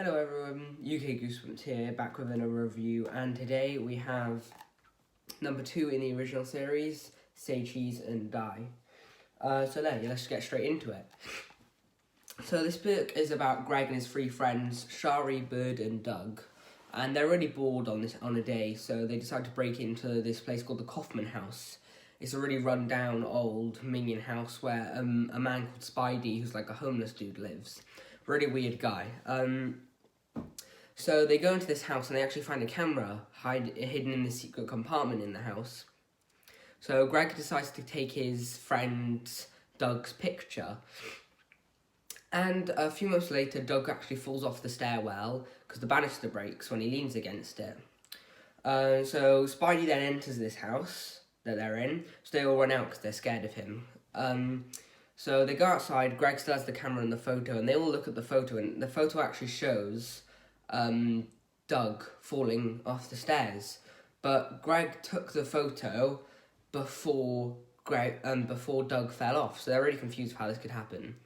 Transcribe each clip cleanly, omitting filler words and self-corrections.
Hello everyone, UK Goosebumps here, back with another review, and today we have number 2 in the original series, Say Cheese and Die. Let's get straight into it. So this book is about Greg and his 3 friends, Shari, Bird and Doug, and they're really bored on a day, so they decide to break into this place called the Kaufman House. It's a really run-down old minion house where a man called Spidey, who's like a homeless dude, lives. Really weird guy. So they go into this house and they actually find a camera hidden in the secret compartment in the house. So Greg decides to take his friend Doug's picture. And a few months later, Doug actually falls off the stairwell because the banister breaks when he leans against it. So Spidey then enters this house that they're in. So they all run out because they're scared of him. So they go outside, Greg still has the camera and the photo, and they all look at the photo, and the photo actually shows Doug falling off the stairs. But Greg took the photo before Doug fell off, so they're really confused how this could happen.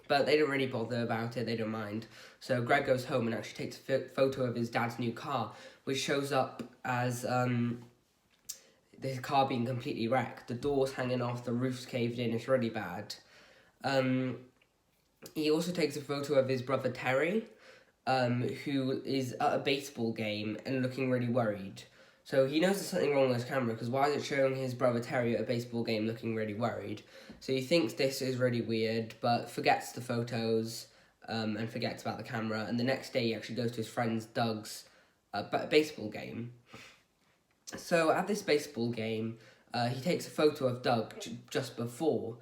But they don't really bother about it, they don't mind. So Greg goes home and actually takes a photo of his dad's new car, which shows up as this car being completely wrecked. The door's hanging off, the roof's caved in, it's really bad. He also takes a photo of his brother Terry, who is at a baseball game and looking really worried. So he knows there's something wrong with his camera, because why is it showing his brother Terry at a baseball game looking really worried? So he thinks this is really weird, but forgets the photos and forgets about the camera. And the next day he actually goes to his friend Doug's baseball game. So at this baseball game, he takes a photo of Doug just before,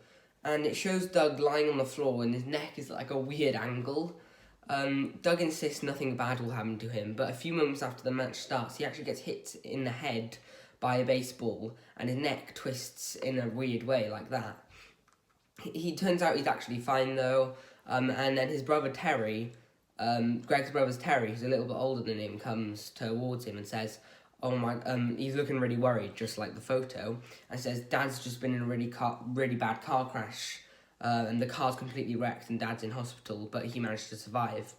and it shows Doug lying on the floor and his neck is like a weird angle. Doug insists nothing bad will happen to him, but a few moments after the match starts, he actually gets hit in the head by a baseball, and his neck twists in a weird way like that. He turns out he's actually fine though, and then his brother Terry, Greg's brother Terry, who's a little bit older than him, comes towards him and says, he's looking really worried, just like the photo, and says Dad's just been in a really bad car crash, and the car's completely wrecked and Dad's in hospital, but he managed to survive.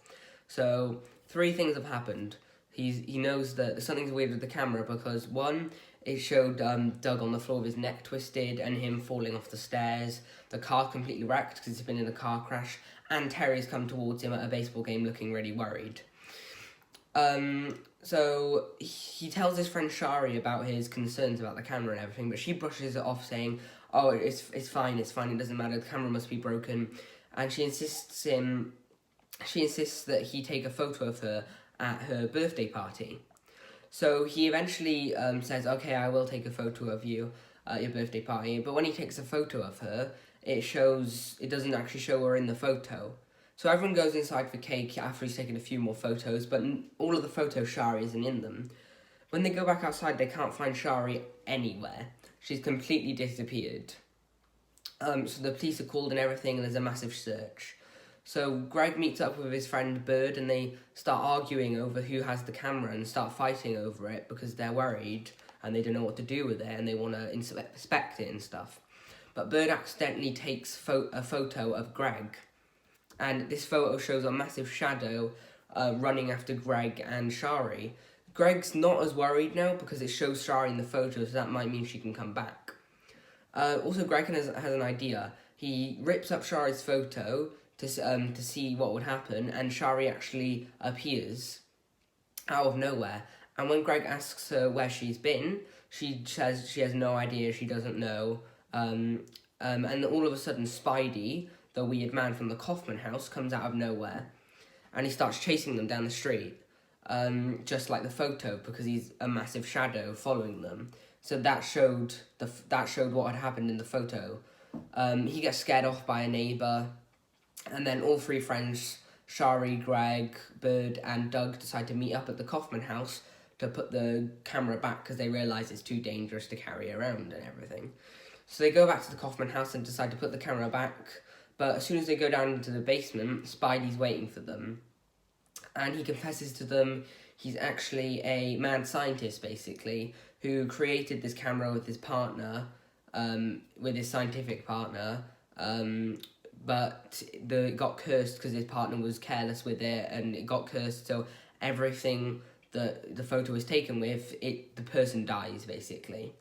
So 3 things have happened. He knows that something's weird with the camera because 1, it showed Doug on the floor with his neck twisted and him falling off the stairs. The car's completely wrecked because he's been in a car crash, and Terry's come towards him at a baseball game looking really worried. So he tells his friend Shari about his concerns about the camera and everything, but she brushes it off saying, oh, it's fine, it doesn't matter, the camera must be broken. And she insists that he take a photo of her at her birthday party. So he eventually says, okay, I will take a photo of you at your birthday party, but when he takes a photo of her, it doesn't actually show her in the photo. So everyone goes inside for cake after he's taken a few more photos, but all of the photos, Shari isn't in them. When they go back outside, they can't find Shari anywhere. She's completely disappeared. So the police are called and everything, and there's a massive search. So Greg meets up with his friend Bird, and they start arguing over who has the camera and start fighting over it because they're worried and they don't know what to do with it and they want to inspect it and stuff. But Bird accidentally takes a photo of Greg, and this photo shows a massive shadow running after Greg and Shari. Greg's not as worried now because it shows Shari in the photo, so that might mean she can come back. Also, Greg has an idea. He rips up Shari's photo to see what would happen, and Shari actually appears out of nowhere. And when Greg asks her where she's been, she says she has no idea, she doesn't know. And all of a sudden, Spidey, the weird man from the Kaufman house, comes out of nowhere, and he starts chasing them down the street, just like the photo, because he's a massive shadow following them. So that showed what had happened in the photo. He gets scared off by a neighbour, and then all 3 friends, Shari, Greg, Bird, and Doug, decide to meet up at the Kaufman house to put the camera back because they realise it's too dangerous to carry around and everything. So they go back to the Kaufman house and decide to put the camera back. But as soon as they go down into the basement, Spidey's waiting for them. And he confesses to them he's actually a mad scientist, basically, who created this camera with his partner, with his scientific partner, but it got cursed because his partner was careless with it, and it got cursed, so everything that the photo was taken with, the person dies, basically.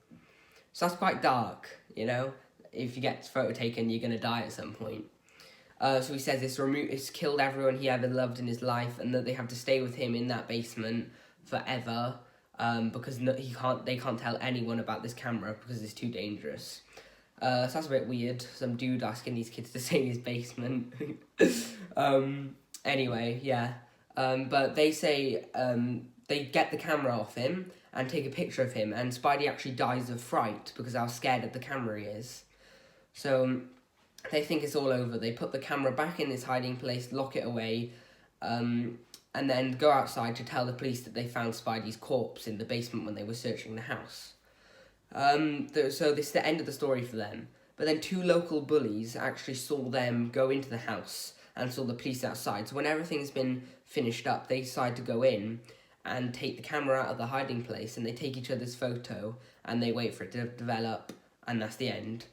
So that's quite dark, you know? If you get a photo taken, you're going to die at some point. So he says it's killed everyone he ever loved in his life, and that they have to stay with him in that basement forever, because they can't tell anyone about this camera because it's too dangerous. So that's a bit weird. Some dude asking these kids to stay in his basement. Anyway, yeah. But they say they get the camera off him and take a picture of him, and Spidey actually dies of fright because how scared of the camera he is. So they think it's all over. They put the camera back in its hiding place, lock it away, and then go outside to tell the police that they found Spidey's corpse in the basement when they were searching the house. So this is the end of the story for them. But then 2 local bullies actually saw them go into the house and saw the police outside. So when everything's been finished up, they decide to go in and take the camera out of the hiding place, and they take each other's photo and they wait for it to develop, and that's the end.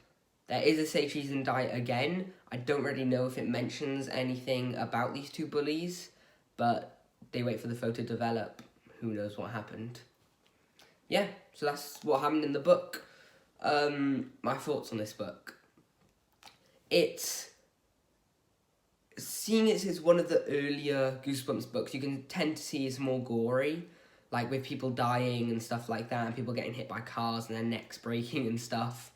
There is a Say Cheese and Die again. I don't really know if it mentions anything about these 2 bullies, but they wait for the photo to develop. Who knows what happened. Yeah, so that's what happened in the book. My thoughts on this book. Seeing it as one of the earlier Goosebumps books, you can tend to see it's more gory, like with people dying and stuff like that, and people getting hit by cars and their necks breaking and stuff.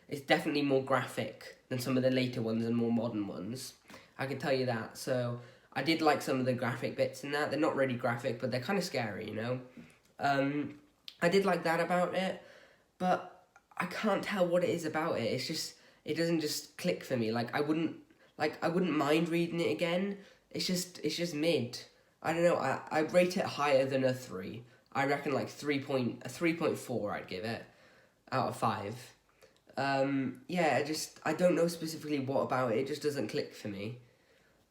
It's definitely more graphic than some of the later ones and more modern ones. I can tell you that. So I did like some of the graphic bits in that. They're not really graphic, but they're kind of scary, you know? I did like that about it, but I can't tell what it is about it. It's just, it doesn't just click for me. I wouldn't mind reading it again. It's just mid. I don't know, I rate it higher than a 3. I reckon a 3.4 I'd give it out of 5. Yeah, I don't know specifically what about it. It just doesn't click for me.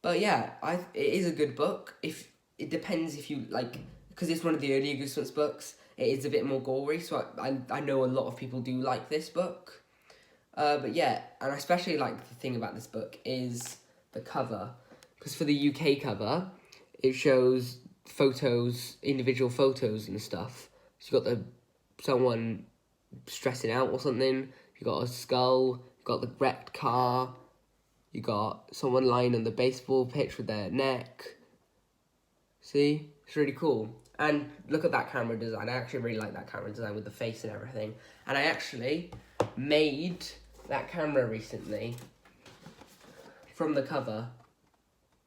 But yeah, it is a good book. It depends if you because it's one of the earlier Goosebumps books. It is a bit more gory, so I know a lot of people do like this book. But yeah, and I especially like the thing about this book is the cover, because for the UK cover, it shows individual photos and stuff. So you got someone stressing out or something. You got a skull. You got the wrecked car. You got someone lying on the baseball pitch with their neck. See? It's really cool. And look at that camera design. I actually really like that camera design with the face and everything. And I actually made that camera recently from the cover.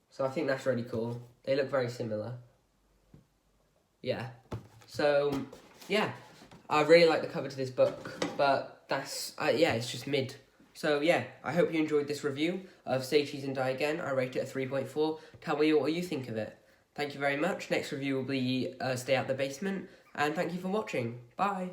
So I think that's really cool. They look very similar. Yeah. So, yeah. I really like the cover to this book. But that's, it's just mid. So yeah, I hope you enjoyed this review of Say Cheese and Die Again. I rate it a 3.4. Tell me what you think of it. Thank you very much. Next review will be Stay Out the Basement. And thank you for watching. Bye.